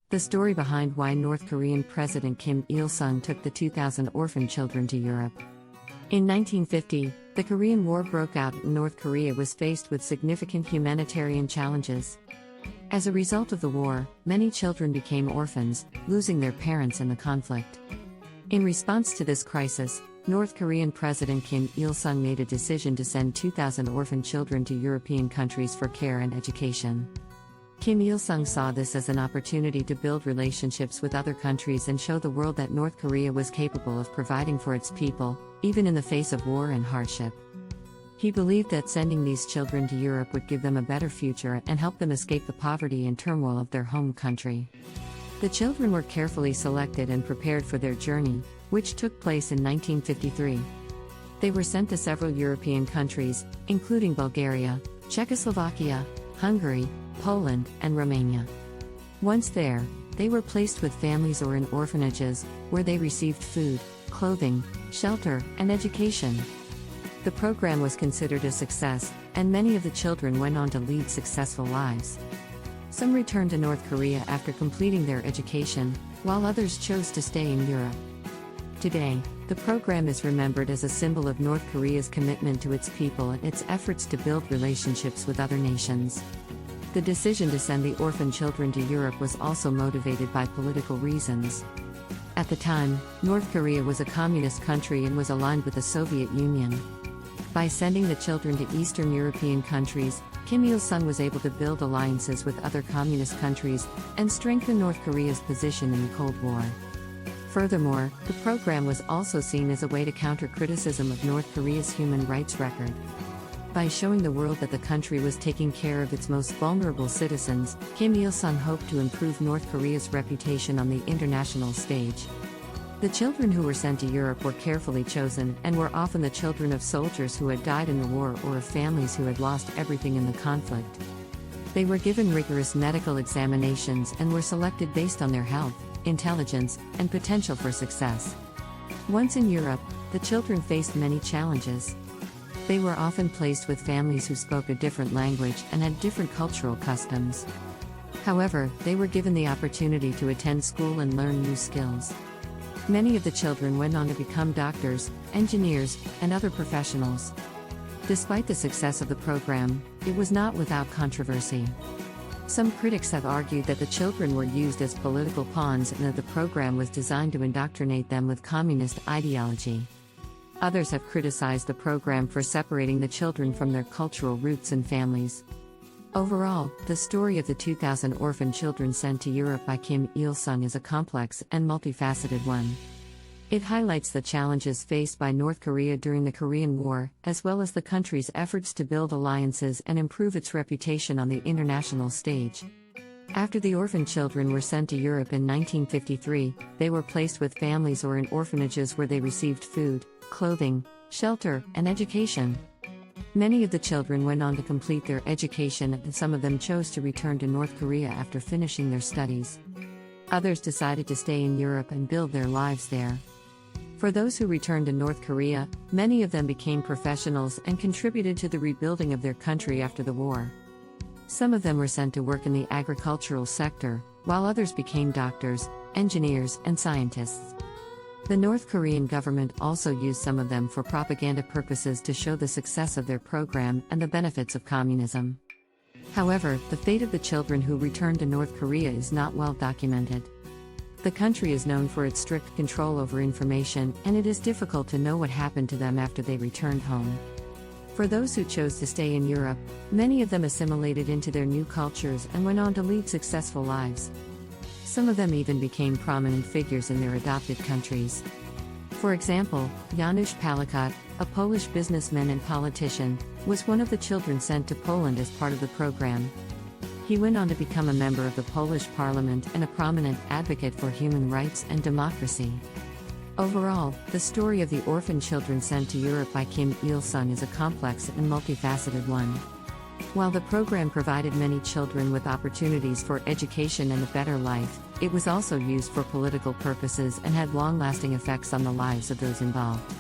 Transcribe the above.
The story behind why North Korean President Kim Il-sung took the 2,000 orphan children to Europe. In 1950, the Korean War broke out and North Korea was faced with significant humanitarian challenges. As a result of the war, many children became orphans, losing their parents in the conflict. In response to this crisis, North Korean President Kim Il-sung made a decision to send 2,000 orphan children to European countries for care and education. Kim Il-sung saw this as an opportunity to build relationships with other countries and show the world that North Korea was capable of providing for its people, even in the face of war and hardship. He believed that sending these children to Europe would give them a better future and help them escape the poverty and turmoil of their home country. The children were carefully selected and prepared for their journey, which took place in 1953. They were sent to several European countries, including Bulgaria, Czechoslovakia, Hungary, Poland, and Romania. Once there, they were placed with families or in orphanages, where they received food, clothing, shelter, and education. The program was considered a success, and many of the children went on to lead successful lives. Some returned to North Korea after completing their education, while others chose to stay in Europe. Today, the program is remembered as a symbol of North Korea's commitment to its people and its efforts to build relationships with other nations. The decision to send the orphan children to Europe was also motivated by political reasons. At the time, North Korea was a communist country and was aligned with the Soviet Union. By sending the children to Eastern European countries, Kim Il-sung was able to build alliances with other communist countries and strengthen North Korea's position in the Cold War. Furthermore, the program was also seen as a way to counter criticism of North Korea's human rights record. By showing the world that the country was taking care of its most vulnerable citizens, Kim Il-sung hoped to improve North Korea's reputation on the international stage. The children who were sent to Europe were carefully chosen and were often the children of soldiers who had died in the war or of families who had lost everything in the conflict. They were given rigorous medical examinations and were selected based on their health, intelligence, and potential for success. Once in Europe, the children faced many challenges. They were often placed with families who spoke a different language and had different cultural customs. However, they were given the opportunity to attend school and learn new skills. Many of the children went on to become doctors, engineers, and other professionals. Despite the success of the program, it was not without controversy. Some critics have argued that the children were used as political pawns and that the program was designed to indoctrinate them with communist ideology. Others have criticized the program for separating the children from their cultural roots and families. Overall, the story of the 2,000 orphan children sent to Europe by Kim Il-sung is a complex and multifaceted one. It highlights the challenges faced by North Korea during the Korean War, as well as the country's efforts to build alliances and improve its reputation on the international stage. After the orphan children were sent to Europe in 1953, they were placed with families or in orphanages where they received food, clothing, shelter, and education. Many of the children went on to complete their education and some of them chose to return to North Korea after finishing their studies. Others decided to stay in Europe and build their lives there. For those who returned to North Korea, many of them became professionals and contributed to the rebuilding of their country after the war. Some of them were sent to work in the agricultural sector, while others became doctors, engineers, and scientists. The North Korean government also used some of them for propaganda purposes to show the success of their program and the benefits of communism. However, the fate of the children who returned to North Korea is not well documented. The country is known for its strict control over information, and it is difficult to know what happened to them after they returned home. For those who chose to stay in Europe, many of them assimilated into their new cultures and went on to lead successful lives. Some of them even became prominent figures in their adopted countries. For example, Janusz Palikot, a Polish businessman and politician, was one of the children sent to Poland as part of the program. He went on to become a member of the Polish parliament and a prominent advocate for human rights and democracy. Overall, the story of the orphan children sent to Europe by Kim Il-sung is a complex and multifaceted one. While the program provided many children with opportunities for education and a better life, it was also used for political purposes and had long-lasting effects on the lives of those involved.